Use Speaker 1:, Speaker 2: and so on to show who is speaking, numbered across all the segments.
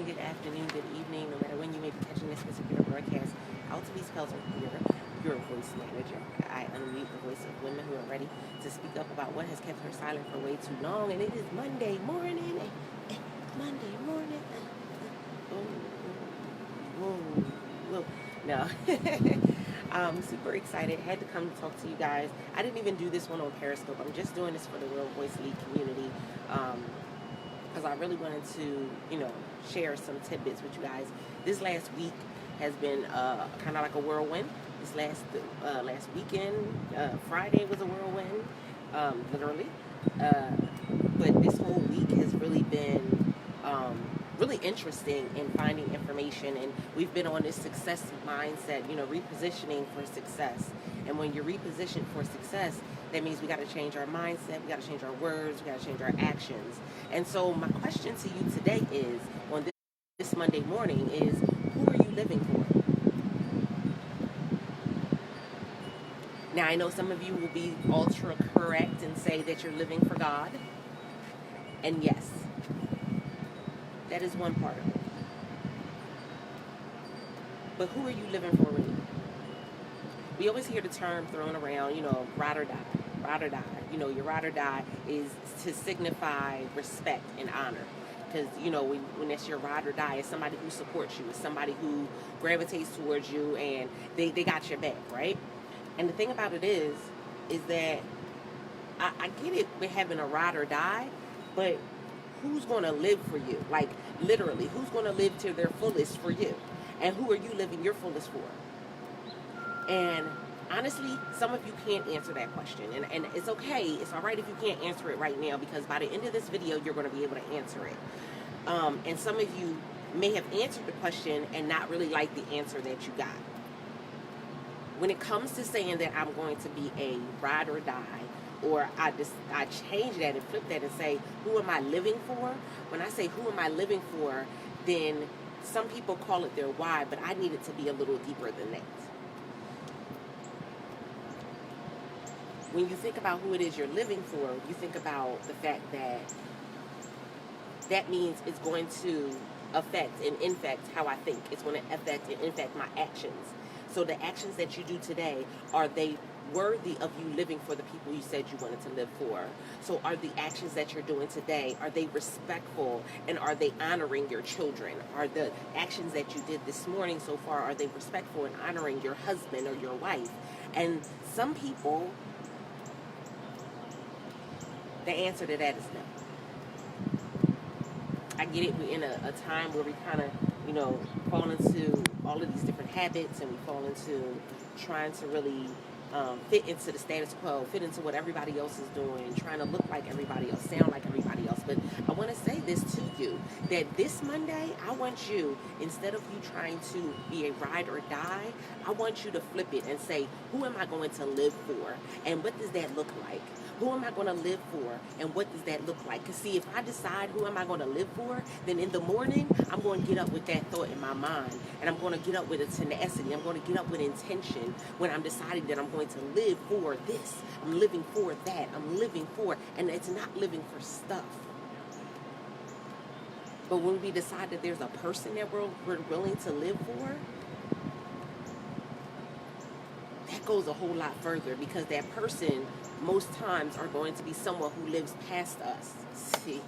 Speaker 1: morning, good afternoon, good evening, no matter when you may be catching this particular broadcast. Altavis Pelton here, your voice manager. I unmute the voice of women who are ready to speak up about what has kept her silent for way too long, and it is Monday morning. Monday morning. Whoa. No. I'm super excited. Had to come to talk to you guys. I didn't even do this one on Periscope. I'm just doing this for the Real Voice League community. Because I really wanted to, share some tidbits with you guys. This last week has been kind of like a whirlwind. This last weekend, Friday was a whirlwind, literally. But this whole week has really been really interesting in finding information, and we've been on this success mindset, repositioning for success. And when you're repositioned for success, that means we got to change our mindset, we got to change our words, we got to change our actions. And so my question to you today is, on this Monday morning, is who are you living for? Now, I know some of you will be ultra correct and say that you're living for God. And yes, that is one part of it. But who are you living for really? We always hear the term thrown around, ride or die. Ride or die. Your ride or die is to signify respect and honor. Because, when it's your ride or die, it's somebody who supports you. It's somebody who gravitates towards you, and they got your back, right? And the thing about it is that I get it with having a ride or die, but who's going to live for you? Like, literally, who's going to live to their fullest for you? And who are you living your fullest for? And honestly, some of you can't answer that question. And it's okay. It's all right if you can't answer it right now, because by the end of this video, you're going to be able to answer it. And some of you may have answered the question and not really like the answer that you got. When it comes to saying that I'm going to be a ride or die, or I change that and flip that and say, who am I living for? When I say who am I living for, then some people call it their why, but I need it to be a little deeper than that. When you think about who it is you're living for, you think about the fact that means it's going to affect and infect how I think. It's going to affect and infect my actions. So the actions that you do today, are they worthy of you living for the people you said you wanted to live for? So are the actions that you're doing today, are they respectful, and are they honoring your children? Are the actions that you did this morning so far, are they respectful and honoring your husband or your wife? And some people, the answer to that is no. I get it. We're in a time where we kind of, fall into all of these different habits, and we fall into trying to really fit into the status quo, fit into what everybody else is doing, trying to look like everybody else, sound like everybody else. But I want to say this to you, that this Monday, I want you, instead of you trying to be a ride or die, I want you to flip it and say, who am I going to live for? And what does that look like? Who am I going to live for, and what does that look like? Because see, if I decide who am I going to live for, then in the morning, I'm going to get up with that thought in my mind, and I'm going to get up with a tenacity. I'm going to get up with intention when I'm deciding that I'm going to live for this. I'm living for that. I'm living for, and it's not living for stuff. But when we decide that there's a person that we're willing to live for, that goes a whole lot further, because that person most times are going to be someone who lives past us. See,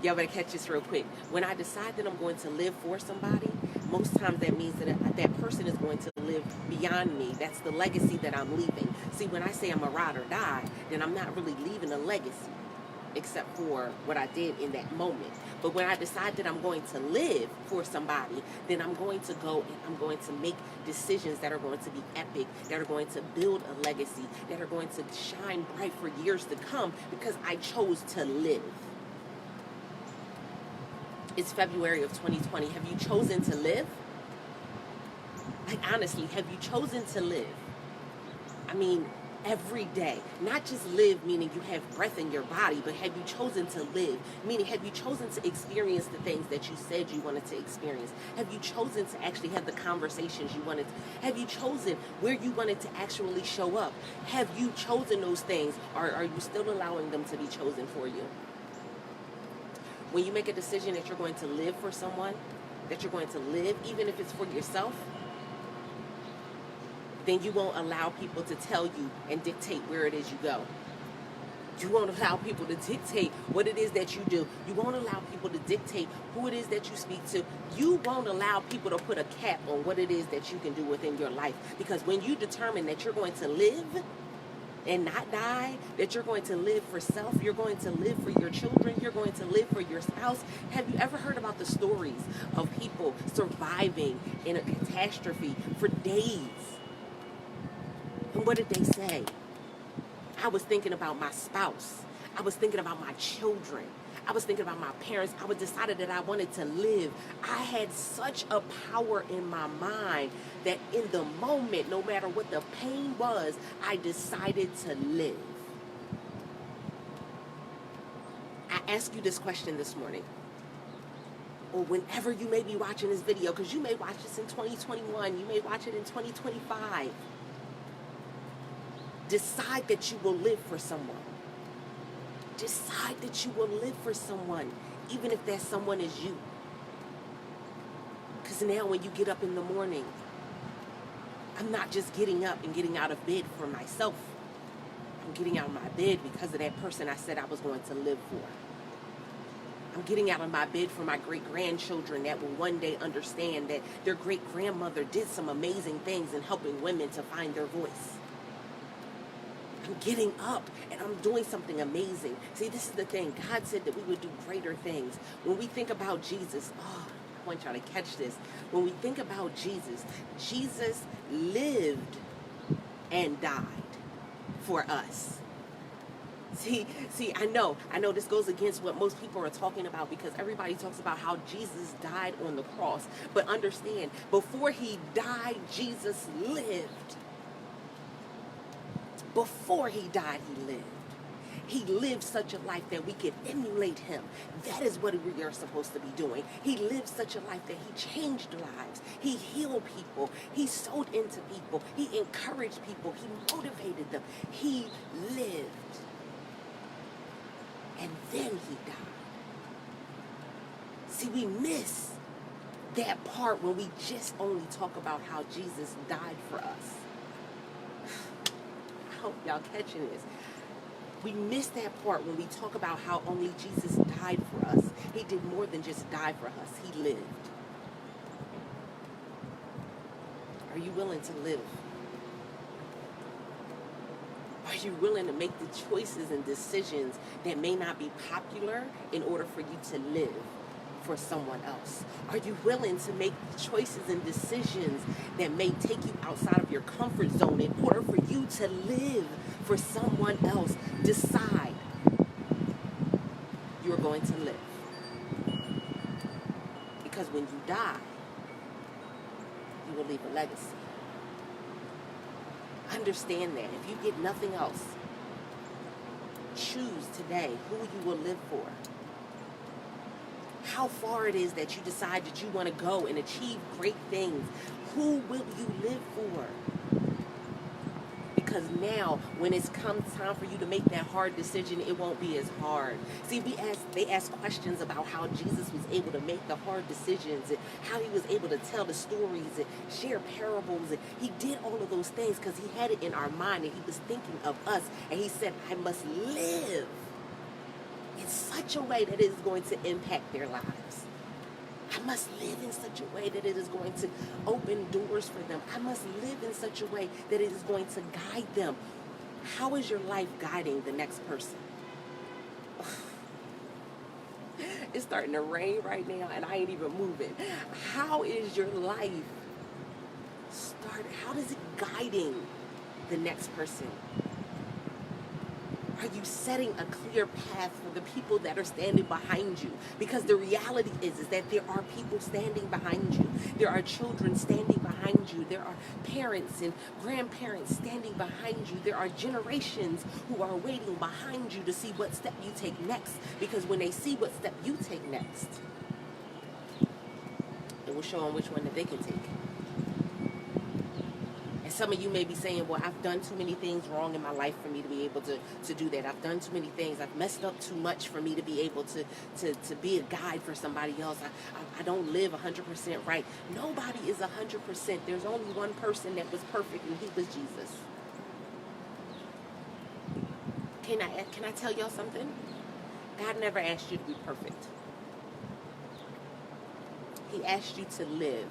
Speaker 1: y'all better catch this real quick. When I decide that I'm going to live for somebody, most times that means that that person is going to live beyond me. That's the legacy that I'm leaving. See, when I say I'm a ride or die, then I'm not really leaving a legacy, except for what I did in that moment. But when I decide that I'm going to live for somebody, then I'm going to go and I'm going to make decisions that are going to be epic, that are going to build a legacy, that are going to shine bright for years to come, because I chose to live. It's February of 2020. Have you chosen to live? Like, honestly, have you chosen to live? I mean, every day. Not just live, meaning you have breath in your body, but have you chosen to live? Meaning, have you chosen to experience the things that you said you wanted to experience? Have you chosen to actually have the conversations you wanted? Have you chosen where you wanted to actually show up? Have you chosen those things, or are you still allowing them to be chosen for you? When you make a decision that you're going to live for someone, that you're going to live, even if it's for yourself, then you won't allow people to tell you and dictate where it is you go. You won't allow people to dictate what it is that you do. You won't allow people to dictate who it is that you speak to. You won't allow people to put a cap on what it is that you can do within your life. Because when you determine that you're going to live and not die, that you're going to live for self, you're going to live for your children, you're going to live for your spouse. Have you ever heard about the stories of people surviving in a catastrophe for days? And what did they say? I was thinking about my spouse. I was thinking about my children. I was thinking about my parents. I was decided that I wanted to live. I had such a power in my mind that in the moment, no matter what the pain was, I decided to live. I ask you this question this morning, or whenever you may be watching this video, because you may watch this in 2021, you may watch it in 2025. Decide that you will live for someone. Decide that you will live for someone, even if that someone is you. Because now when you get up in the morning, I'm not just getting up and getting out of bed for myself. I'm getting out of my bed because of that person I said I was going to live for. I'm getting out of my bed for my great-grandchildren that will one day understand that their great-grandmother did some amazing things in helping women to find their voice. I'm getting up and I'm doing something amazing. See, this is the thing. God said that we would do greater things. When we think about Jesus, I want y'all to catch this. When we think about Jesus, Jesus lived and died for us. See, I know this goes against what most people are talking about, because everybody talks about how Jesus died on the cross. But understand, before he died, Jesus lived. Before he died, he lived. He lived such a life that we could emulate him. That is what we are supposed to be doing. He lived such a life that he changed lives. He healed people. He sowed into people. He encouraged people. He motivated them. He lived. And then he died. See, we miss that part when we just only talk about how Jesus died for us. I hope y'all catching this. We miss that part when we talk about how only Jesus died for us. He did more than just die for us. He lived. Are you willing to live? Are you willing to make the choices and decisions that may not be popular in order for you to live for someone else? Are you willing to make choices and decisions that may take you outside of your comfort zone in order for you to live for someone else? Decide you're going to live. Because when you die, you will leave a legacy. Understand that. If you get nothing else, choose today who you will live for. How far it is that you decide that you want to go and achieve great things. Who will you live for? Because now, when it's come time for you to make that hard decision, it won't be as hard. See, they ask questions about how Jesus was able to make the hard decisions and how he was able to tell the stories and share parables. And he did all of those things because he had it in our mind and he was thinking of us. And he said, I must live in such a way that it is going to impact their lives. I must live in such a way that it is going to open doors for them. I must live in such a way that it is going to guide them. How is your life guiding the next person? It's starting to rain right now and I ain't even moving. How is your life how is it guiding the next person? Are you setting a clear path for the people that are standing behind you? Because the reality is that there are people standing behind you. There are children standing behind you. There are parents and grandparents standing behind you. There are generations who are waiting behind you to see what step you take next. Because when they see what step you take next, it will show them which one that they can take. And some of you may be saying, well, I've done too many things wrong in my life for me to be able to do that. I've done too many things. I've messed up too much for me to be able to be a guide for somebody else. I don't live 100% right. Nobody is 100%. There's only one person that was perfect, and he was Jesus. Can I tell y'all something? God never asked you to be perfect. He asked you to live.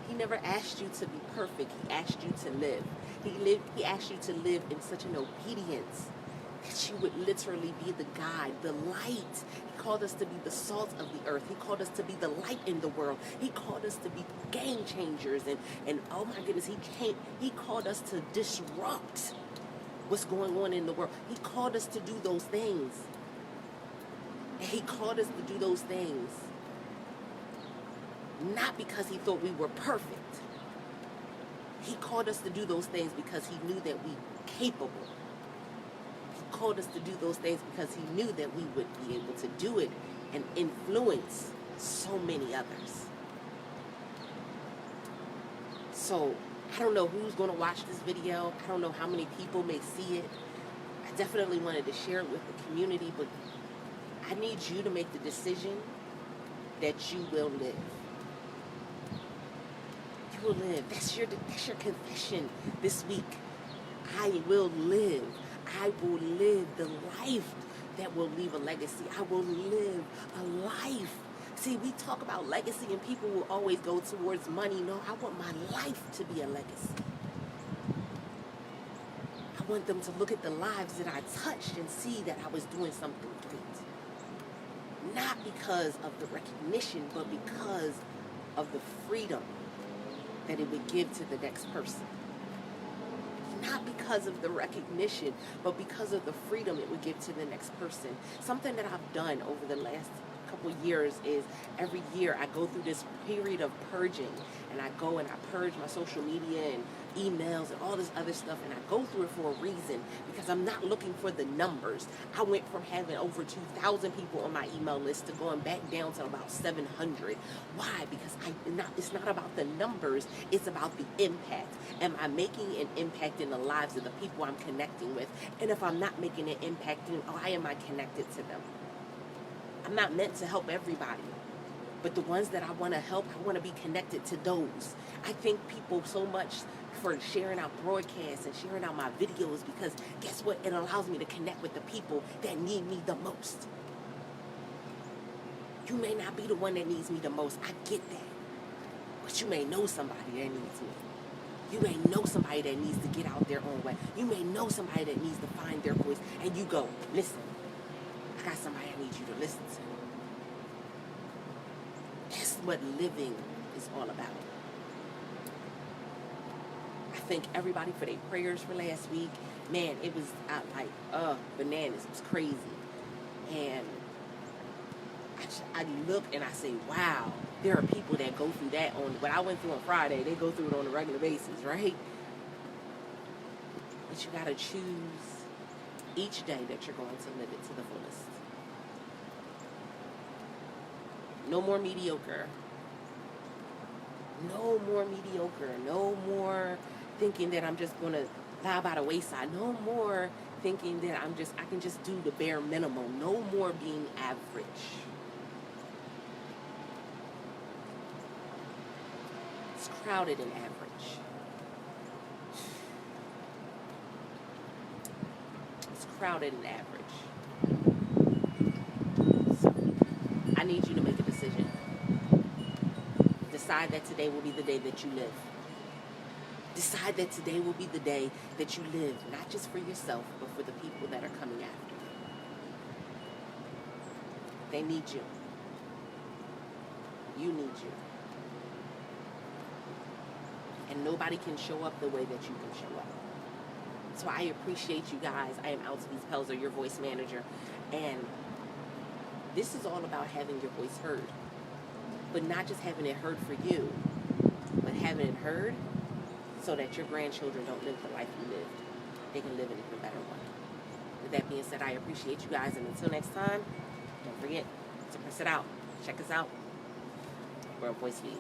Speaker 1: He never asked you to be perfect. He asked you to live. He asked you to live in such an obedience that you would literally be the guide, the light. He called us to be the salt of the earth. He called us to be the light in the world. He called us to be game changers. And oh my goodness, he called us to disrupt what's going on in the world. He called us to do those things. And he called us to do those things not because he thought we were perfect. He called us to do those things because he knew that we were capable. He called us to do those things because he knew that we would be able to do it and influence so many others. So I don't know who's going to watch this video. I don't know how many people may see it. I definitely wanted to share it with the community, but I need you to make the decision that you will live. You will live. That's your confession this week. I will live. I will live the life that will leave a legacy. I will live a life. See, we talk about legacy and people will always go towards money. No, I want my life to be a legacy. I want them to look at the lives that I touched and see that I was doing something great. Not because of the recognition, but because of the freedom that it would give to the next person. Not because of the recognition, but because of the freedom it would give to the next person. Something that I've done over the last couple years is every year I go through this period of purging, and I go and I purge my social media and emails and all this other stuff, and I go through it for a reason, because I'm not looking for the numbers. I went from having over 2,000 people on my email list to going back down to about 700. Why? Because it's not about the numbers, it's about the impact. Am I making an impact in the lives of the people I'm connecting with? And if I'm not making an impact, then why am I connected to them? I'm not meant to help everybody, but the ones that I want to help, I want to be connected to those. I thank people so much for sharing out broadcasts and sharing out my videos, because guess what? It allows me to connect with the people that need me the most. You may not be the one that needs me the most. I get that. But you may know somebody that needs me. You may know somebody that needs to get out their own way. You may know somebody that needs to find their voice. And you go, listen, I got somebody I need you to listen to. That's what living is all about. I thank everybody for their prayers for last week. Man, it was bananas. It was crazy. And I look and I say, wow, there are people that go through that on what I went through on Friday. They go through it on a regular basis, right? But you got to choose each day that you're going to live it to the fullest. No more mediocre. No more mediocre. No more thinking that I'm just going to lie by the wayside. No more thinking that I can just do the bare minimum. No more being average. It's crowded in average. It's crowded in average. So, I need you to make a decision. Decide that today will be the day that you live. Decide that today will be the day that you live, not just for yourself, but for the people that are coming after you. They need you. You need you. And nobody can show up the way that you can show up. So I appreciate you guys. I am Altvise Pelzer, your voice manager. And this is all about having your voice heard. But not just having it heard for you, but having it heard so that your grandchildren don't live the life you lived. They can live an even better one. With that being said, I appreciate you guys. And until next time, don't forget to press it out. Check us out. We're a Voice League.